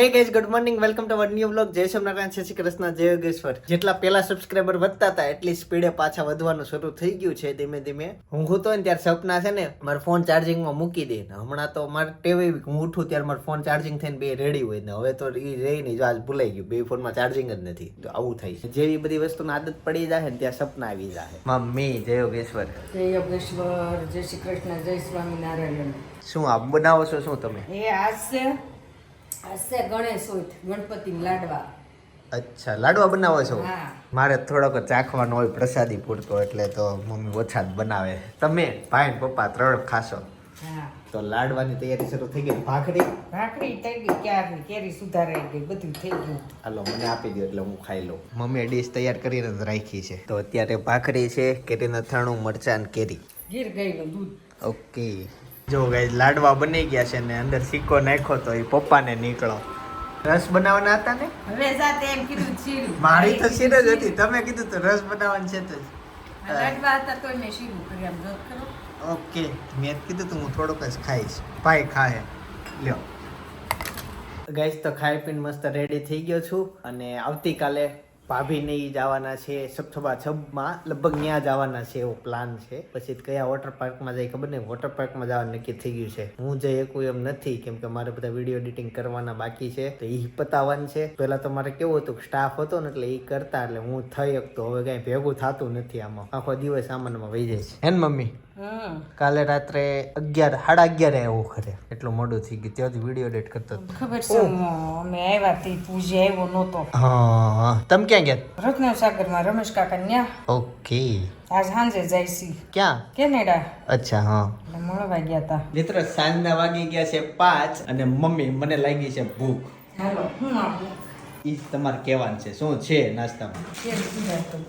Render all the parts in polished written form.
Hey guys, good morning, welcome to our new vlog. જય સોમનારાયણ, જય શ્રી કૃષ્ણ, જય યોગેશ્વર. જેટલા પેલા સબસ્ક્રાઇબર વધતા હતા એટલી સ્પીડે પાછા વધવાનું શરૂ થઈ ગયું છે ધીમે ધીમે. હું તો ને ત્યારે સપના છે ને મારો ફોન ચાર્જિંગમાં મૂકી દે ને હમણાં તો મારે ટેવ એવી હું ઉઠું ત્યારે મારો ફોન ચાર્જિંગ થઈને બે રેડી હોય ને હવે તો એ રહી નહીં, જો આજ ભૂલાઈ ગયું, બે ફોનમાં ચાર્જિંગ જ નથી. તો આવું થાય છે, જેવી બધી વસ્તુની આદત પડી જાય ને ત્યાં સપના આવી જાય. મમ્મી જય યોગેશ્વર. જય યોગેશ્વર, જય શ્રી કૃષ્ણ, જય સ્વામિનારાયણ. શું આપ બનાવો છો? શું તમે? એ આજે ગણેશ હોય, ગણપતિ લાડવા. અચ્છા, લાડવા બનાવો છો? હા. મારે થોડોક ચાખવાનો હોય પ્રસાદી પૂરતો, એટલે તો મમ્મી ઓછા જ બનાવે. તમે ભાઈ ને પપ્પા ત્રણ ખાશો? હા. તો લાડવાની તૈયારી શરૂ થઈ ગઈ. ભાખરી થઈ ગઈ, ક્યારની કેરી સુધારાઈ ગઈ, બધું થઈ ગયું. હાલો મને આપી દો એટલે હું ખાઈ લઉં. મમ્મીએ ડીશ તૈયાર કરીને જ રાખી છે. તો અત્યારે ભાખરી છે, કેરીના અથાણું, મરચાં ને કેરી. ગીર ગયેલું દૂધ. ઓકે, જો ગાઈસ લાડવા બની ગયા છે ને અંદર સિક્કો નાખ્યો તો એ પપ્પાને નીકળો. રસ બનાવવાના હતા ને? હવે જાતે એમ કીધું શીરું. મારી તો શીર જ હતી, તમે કીધું તો રસ બનાવવાનું છે તો લાડવા હતા તોય મેં શીરું કરી આમ જોત કરો. ઓકે, મેં કીધું તો હું થોડુંક જ ખાઈશ. ભાઈ ખાહે લ્યો. ગાઈસ તો ખાઈ પીને મસ્ત રેડી થઈ ગયો છું અને આવતીકાલે ભાભીને ઈ જવાના છે સપ્તભા છબમાં, લગભગ ત્યાં જવાના છે એવો પ્લાન છે. પછી કયા વોટર પાર્કમાં જાય ખબર નહીં, વોટર પાર્કમાં જવાનું નક્કી થઈ ગયું છે. હું જઈ શકું એમ નથી કેમ કે મારે બધા વિડીયો એડિટિંગ કરવાના બાકી છે, તો એ પતાવવાનું છે. પહેલા તો મારે કેવું હતું કે સ્ટાફ હતો ને એટલે એ કરતા, એટલે હું થઈ શકતો. હવે કઈ ભેગું થતું નથી, આમાં આખો દિવસ આમાં વહી જાય છે. હે ને મમ્મી? કાલે રાત્રે 11 સાડા 11 આવ્યો ઘરે, એટલું મોડું થઈ ગયું. ત્યાંથી વિડીયો એડિટ કરતો ખબર છે અમે આવ્યા તે પૂજી આવ્યો નહોતો. હા, તમે ક્યાં ગયા? રત્નવ સાગરમાં રમેશ કાકા ન્યા. ઓકે, આજ સાંજે જાય છે. ક્યાં? કેનેડા. અચ્છા, હા. એટલે મળવા ગયા હતા. મિત્રો સાંજના વાગી ગયા છે 5 અને મમ્મી મને લાગી છે ભૂખ. હાલો હું આપું. ઈ તમારે કહેવાનું છે શું છે નાસ્તામાં? કેરી સુધારતો.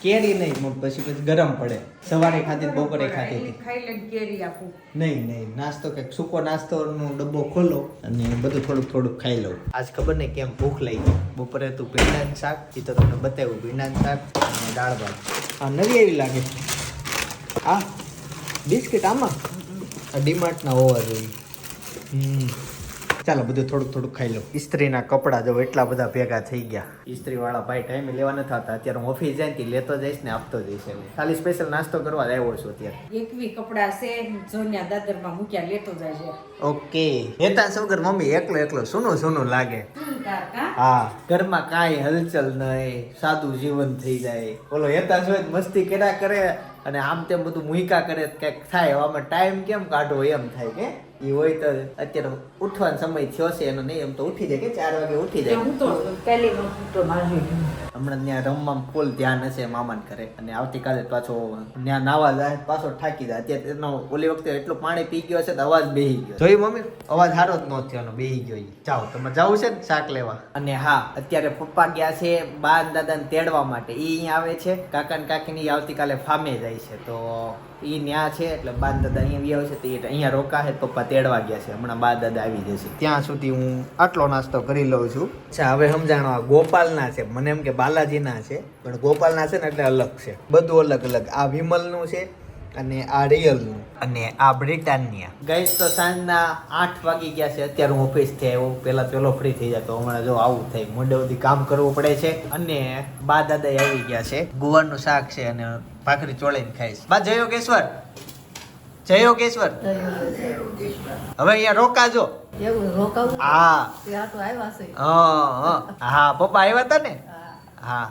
કેરી નહીં, પછી ગરમ પડે. સવારે ખાધી બપોરે ખાધી હતી. ખાઈ લઈને કેરી આપું. નહીં, નાસ્તો કંઈક સૂકો નાસ્તોનો ડબ્બો ખોલો અને બધું થોડુંક ખાઈ લઉં. આજ ખબર નહીં કેમ ભૂખ લાગી ગઈ. બપોરે તું ભીંડાનું શાક, એ તો તમને બતાવ્યું, ભીંડાનું શાક અને દાળ ભાત. આ નવી એવી લાગે. આ બિસ્કિટ આમાં ડીમાર્ટના હોવા જોઈએ. ચાલો બધું થોડુંક ખાઈ લઉં. ઇસ્ત્રીના કપડા જો એટલા બધા ભેગા થઈ ગયા. ઇસ્ત્રી વાળા ભાઈ ટાઈમે લેવા નથી આવતા. અત્યારે હું ઓફિસ જાય ને લેતો જઈશ ને આપતો જઈશ. ખાલી સ્પેશિયલ નાસ્તો કરવા આવ્યો છું અત્યારે. એકવી કપડા છે જોન્યા દાદરમાં મૂક્યા લેતો જાય છે. ઓકે, હેતા સૌગર મમ્મી એકલો સૂનું લાગે. હા, ઘરમાં કાંઈ હલચલ નહીં, સાદું જીવન થઈ જાય. ઓલો હેતા હોય મસ્તી કર્યા કરે અને આમ તેમ બધું મુઈકા કરે, કંઈક થાય. આમાં ટાઈમ કેમ કાઢવો એમ થાય કે એ હોય તો અત્યારે ઉઠવાનો સમય થયો છે એનો. નહીં એમ તો ઉઠી જાય કે 4 વાગે ઉઠી જાય. હું તો પહેલી તો મારી હમણાં ત્યાં રમવામાં ફૂલ ધ્યાન હશે મામાને કરે અને આવતીકાલે પાછો ત્યાં નાવા જાય, પાછો થાકી જાય. અત્યારે એનો ઓલી વખતે એટલું પાણી પી ગયો છે તો અવાજ બેહી ગયો. જોઈ મમ્મી, અવાજ સારો જ ન થયો, બેહી ગયો. જાઓ તમે જવું છે ને શાક લેવા. અને હા, અત્યારે પપ્પા ગયા છે બા દાદાને તેડવા માટે. એ અહીંયા આવે છે, કાકા ને કાકીની આવતીકાલે ફામે જાય છે. તો ઈ ન્યા છે એટલે બા દાદા અહીંયા આવે છે તો અહીંયા રોકા છે. પપ્પા તેડવા ગયા છે, હમણાં બા દાદા આવી જશે. ત્યાં સુધી હું આટલો નાસ્તો કરી લઉં છું. અચ્છા, હવે સમજાણો આ ગોપાલના છે. મને એમ કે બાલાજીના છે, પણ ગોપાલના છે ને એટલે અલગ છે, બધું અલગ. આ વિમલનું છે અને આ રિયલનું અને આ બ્રિટાનિયા. ગાઈસ તો સાંજના 8 વાગી ગયા છે. અત્યારે હું ઓફિસથી આવ્યો, પેલો ફ્રી થઈ જતો. હમણાં જો આવું થાય, મોઢે સુધી કામ કરવું પડે છે. અને બા દાદા આવી ગયા છે, ગુવારનું શાક છે અને ભાખરી ચોળીને ખાઈશ. બા જય યોગેશ્વર. જય યોગેશ્વર. હવે અહીંયા રોકાજો. એવું રોકાવું. હા ત્યાં તો આવ્યા છે. હા, પપ્પા આવ્યા હતા ને. હા,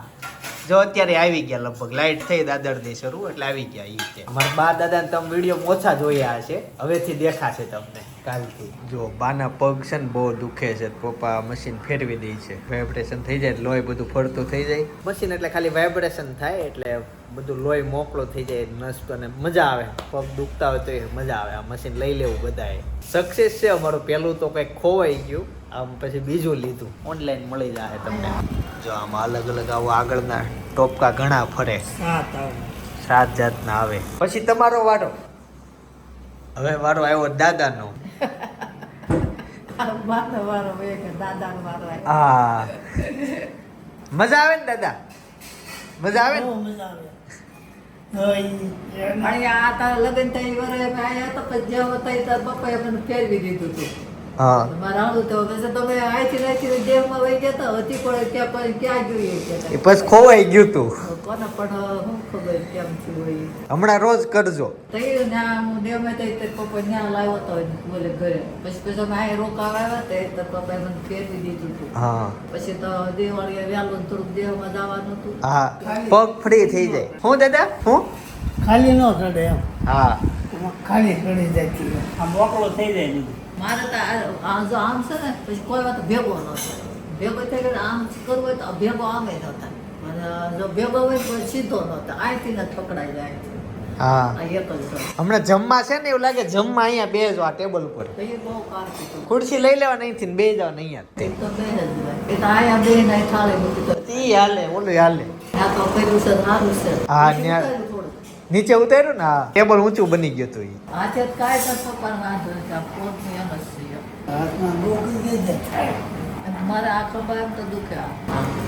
જો અત્યારે આવી ગયા, લગભગ લાઈટ થઈ દાદરથી શરૂ એટલે આવી ગયા. ઈ છે અમારા બા દાદાને તમે વિડીયો ઓછા જોયા હશે, હવેથી દેખાશે તમને કાલથી. જો બાના પગ છે ને બહુ દુખે છે, પપ્પા મશીન ફેરવી દે છે. વાઇબ્રેશન થઈ જાય, લોહી બધું ફરતું થઈ જાય. મશીન એટલે ખાલી વાઇબ્રેશન થાય એટલે બધું લોહી મોકળો થઈ જાય, નસ અને મજા આવે. પગ દુખતા હોય તો એ મજા આવે. આ મશીન લઈ લેવું બધાએ. સક્સેસ છે અમારું. પહેલું તો કંઈક ખોવાઈ ગયું, આમ પછી બીજું લીધું. ઓનલાઈન મળી જાય તમને. જો આમાં અલગ આવું આગળના ટોપકા ઘણા ફરે, 7 જાતના આવે. પછી તમારો વારો. હવે વારો આવ્યો દાદાનો. હા, મજા આવે ને દાદા? મજા આવે ને? લગ્ન થઈ વરે આવ્યા તો પછી જેવો થઈ તો પપ્પાએ મને ફેરવી દીધું હતું. હા મારે આવું તો પછી તમે અહીંથી દેવમાં વહી જતા હતી પણ ક્યાં જોઈએ એ પછી ખોવાઈ ગયું તું કોને પણ શું ખબર કેમ થયું હોય હમણાં રોજ કરજો તઈ ના હું દેવમાં તઈ તે પપ્પા ત્યાં લાવ્યો હતો બોલે ઘરે પછી અમે અહીં રોકાવા આવ્યા તો પપ્પાએ મને ફેરવી દીધું હતું હા પછી તો દિવાળીએ વહેલું થોડુંક દેવમાં જવાનું હતું હા પગ ફ્રી થઈ જાય હું દાદા હું ખાલી ન ચડે એમ હા ખાલી ચડી જતી આમ મોકળો થઈ જાય નહીં. મારે તો જો આમ છે ને પછી કોઈ વાત ભેગો ન થાય ભેગો થઈ ગયો આમ કરવું હોય તો ભેગો આમે ન થાય અને જો ભેગો હોય તો સીધો ન થાય અહીંથી ને પકડાઈ જાય હા આ એક જ છે હમણાં જમવા છે ને એવું લાગે જમવા અહીંયા બેસો આ ટેબલ ઉપર તો એ બહુ કાઢતી હતું ખુરશી લઈ લેવા અહીંથી ને બે જવાનું અહીંયા એ તો બે જ ભાઈ એ તો આયા બે ને થાળે મૂકી દો ઈ હાલે ઓલું હાલે આ તો કર્યું છે સારું છે હા, પછી ન્યા- ઉતાર્યું થોડું. નીચે ઉતાર્યું ને હા ટેબલ ઊંચું બની ગયું હતું ઈ હાથે જ કાંઈ તો છોકરા વાંધો નથી આ પોતનું એમ જ છે હાથમાં ડોકી દે જાય અને મારે આ ખભા એમ તો દુખે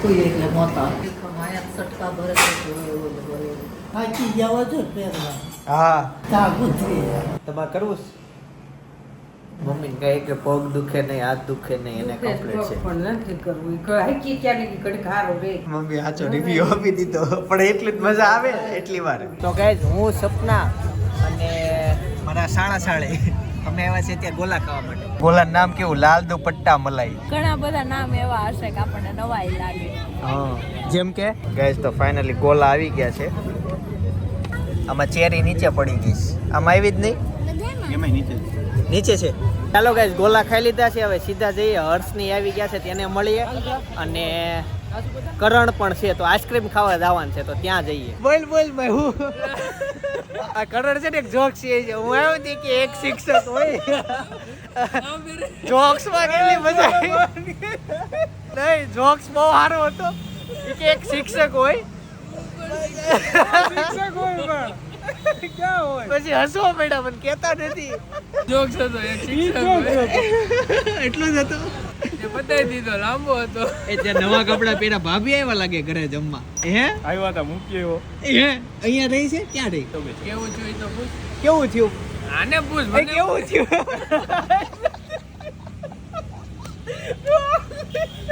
કોઈ એટલે મોટા અહીંયા સટકા ભરે છે થાકી જાવ છો પહેરવા હા ત્યાં ગુજરી જાય તમારે કરવું મમ્મી કહે કે પગ દુખે નહીં હાથ દુખે નહીં એને કમ્પ્લીટ છે મમ્મી સાચો રિવ્યુ આપી દીધો પણ એટલી જ મજા આવે ને એટલી વાર તો ગાઈઝ હું સપના અને મારા સાળા સાળે અમે આવ્યા છે ત્યાં ગોલા ખાવા માટે ગોલાનું નામ કેવું લાલ દુપટ્ટા મલાઈ ઘણા બધા નામ એવા હશે કે આપણને નવાઈ લાગે. હા જેમ કે ગાઈઝ તો ફાઇનલી ગોલા આવી ગયા છે આમાં ચેરી નીચે પડી ગઈ છે આમાં આવી જ નહીં નીચે છે ચાલો ગાઈઝ ગોલા ખાઈ લીધા છે હવે સીધા જઈએ હર્ષની આવી ગયા છે તેને મળીએ અને કરણ પણ છે તો આઈસ્ક્રીમ ખાવા જવાનું છે તો ત્યાં જઈએ બોલ બોલ ભાઈ હું આ કરણ છે ને એક જોક છે હું આવ્યો હતી કે એક શિક્ષક હોય જોક્સ માં કેટલી મજા આવી નહીં જોક્સ બહુ સારો હતો કે એક શિક્ષક હોય પછી હસવા પડ્યા મને કેતા નથી જોક્સ હતો એક શિક્ષક એટલું જ હતું એ બતાવી દીધો લાંબો હતો એ ત્યાં નવા કપડા પહેર્યા ભાભી આવ્યા લાગે ઘરે જમવા હે આવ્યા હતા મૂકી આવ્યો હે અહીંયા રહી છે ક્યાં રહી કેવું થયું એ તો પૂછ કેવું થયું આને પૂછ એ કેવું થયું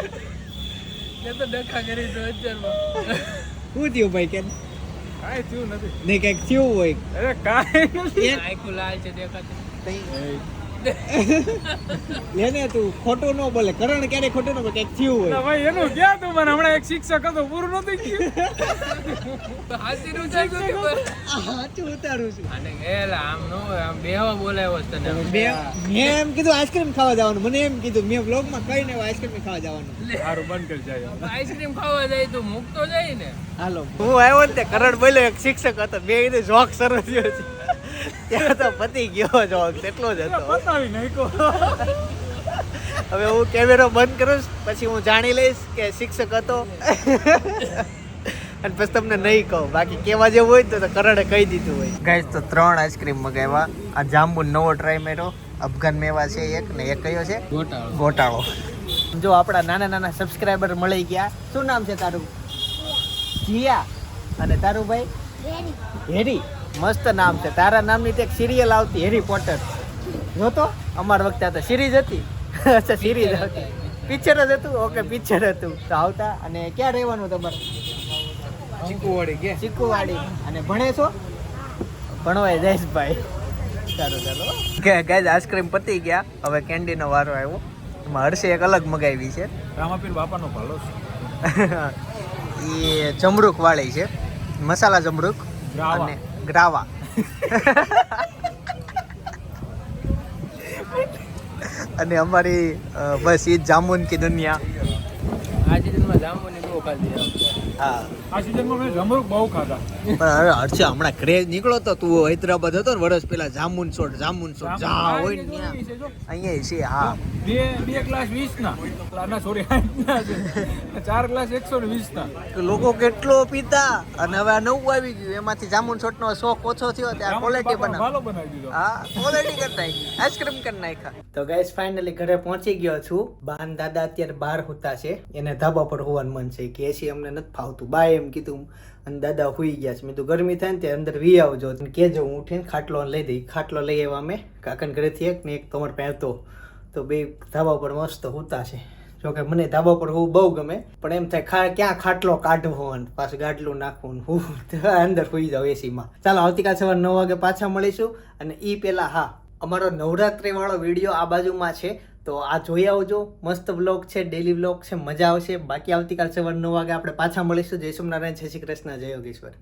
મેં તો ડખા કરી તો અત્યારમાં શું થયું ભાઈ કે કાંઈ થયું નથી નહીં કઈક થયું હોય અરે કાંઈ નથી આખું લાલ છે દેખાતું લેને તું ખોટું ન બોલે કરણ ક્યારે ખોટું ન બોલે કઈક થયું હોય ભાઈ એનું ક્યાં તું મને હમણાં એક શિક્ષક હતો પૂરું નતું ગયું હાથીનું જાગ્યું હતું પણ. સાચું ઉતારું છું આને એલા આમ નો હોય, આમ બેહવા બોલાવ્યો છે તને મેં એમ કીધું આઈસ્ક્રીમ ખાવા જવાનું મને એમ કીધું મેં વ્લોગમાં કહીને આઈસ્ક્રીમ ખાવા જવાનું સારું બંધ કરી જાય આઈસ્ક્રીમ ખાવા જાય તો મૂકતો જાય ને હાલો હું આવ્યો ને તે કરણ બોલ્યો એક શિક્ષક હતો બે કીધું જોક શરૂ થયો છે ત્યાં તો પતી ગયો જોક એટલો જ હતો પતાવી નાખ્યો હવે હું કેમેરો બંધ કરું પછી હું જાણી લઈશ કે શિક્ષક હતો અને પછી તમને નહીં કહું બાકી કેવા જેવું હોય તો કરણે કહી દીધું હોય ગાઈસ તો 3 આઈસ્ક્રીમ મગાવ્યા આ જાંબુ નવો ટ્રાય કર્યો અફઘાન મેવા છે એક ને એક કયો છે ગોટાળો જો આપણા નાના નાના સબસ્ક્રાઇબર મળી ગયા શું નામ છે તારું જીયા અને તારું ભાઈ હેરી મસ્ત નામ છે તારા નામની તો એક સિરિયલ આવતી હેરી પોટર જો તો અમાર વખતે આ તો સિરીઝ હતી અચ્છા સિરીઝ હતી પિક્ચર જ હતું ઓકે પિક્ચર હતું તો આવતા અને ક્યાં રહેવાનું તમારે ચીકુવાડી અને ભણે છો ભણવાય જયેશભાઈ ચાલો ચાલો કે ગાઈઝ આઈસ્ક્રીમ પતી ગયા હવે કેન્ડીનો વારો આવ્યો એમાં હર્ષે એક અલગ મગાવી છે રામાપીર બાપાનો ભાલો છે એ જમરૂક વાળી છે મસાલા જમરૂક ગ્રાવા. અને ગ્રાવા અને અમારી બસ એ જામુન કી દુનિયા આ સીઝનમાં જાંબુની બહુ ખાધી હા આ સિઝનમાં મેં જમરૂક બહુ ખાધા પણ હવે હર્ષે હમણાં ક્રેઝ નીકળો તો તું હૈદરાબાદ હતો ને વર્ષ પહેલા જામુન સોટ જા હોય ને ત્યાં અહીંયા છે હા બે ગ્લાસ 20 ના સોરી 60 ના છે 4 ગ્લાસ 120 ના તો લોકો કેટલો પીતા અને હવે આ નવું આવી ગયું એમાંથી જામુન સોટનો શોખ ઓછો થયો ત્યાં ક્વોલિટી બનાવ ભાલો બનાવી દીધો હા ક્વોલિટી કરી નાખી આઈસ્ક્રીમ કરી નાખ્યા તો ગાઈસ ફાઇનલી ઘરે પહોંચી ગયો છું બાન દાદા અત્યારે બહાર હોતા છે એને ધાબા પર હોવાનું મન છે કે એસી અમને નથી ફાવતું બા એમ કીધું અને દાદા હુઈ ગયા છે મેં તો ગરમી થાય ને તે અંદર વી આવજો કેજો હું ઉઠીને ખાટલો લઈ દઈ ખાટલો લઈ આવ્યા અમે કાકાને ઘરેથી એક ને એક તમારે પહેરતો તો બે ધાબા પર મસ્ત હોતા છે. જોકે મને ધાબા પર હોવું બહુ ગમે, પણ એમ થાય ક્યાં ખાટલો કાઢવો અને પાછું ગાડલું નાખવું હું અંદર હોઈ જાઉં એસીમાં. ચાલો આવતીકાલ સવારે 9 વાગે પાછા મળીશું. અને એ પહેલાં હા, અમારો નવરાત્રી વાળો વિડીયો આ બાજુમાં છે, તો આ જોઈ આવજો. મસ્ત બ્લોગ છે, ડેલી બ્લોગ છે, મજા આવશે. બાકી આવતીકાલ સવારે 9 વાગે આપણે પાછા મળીશું. જય સોમનારાયણ, જય શ્રી કૃષ્ણ, જય યોગેશ્વર.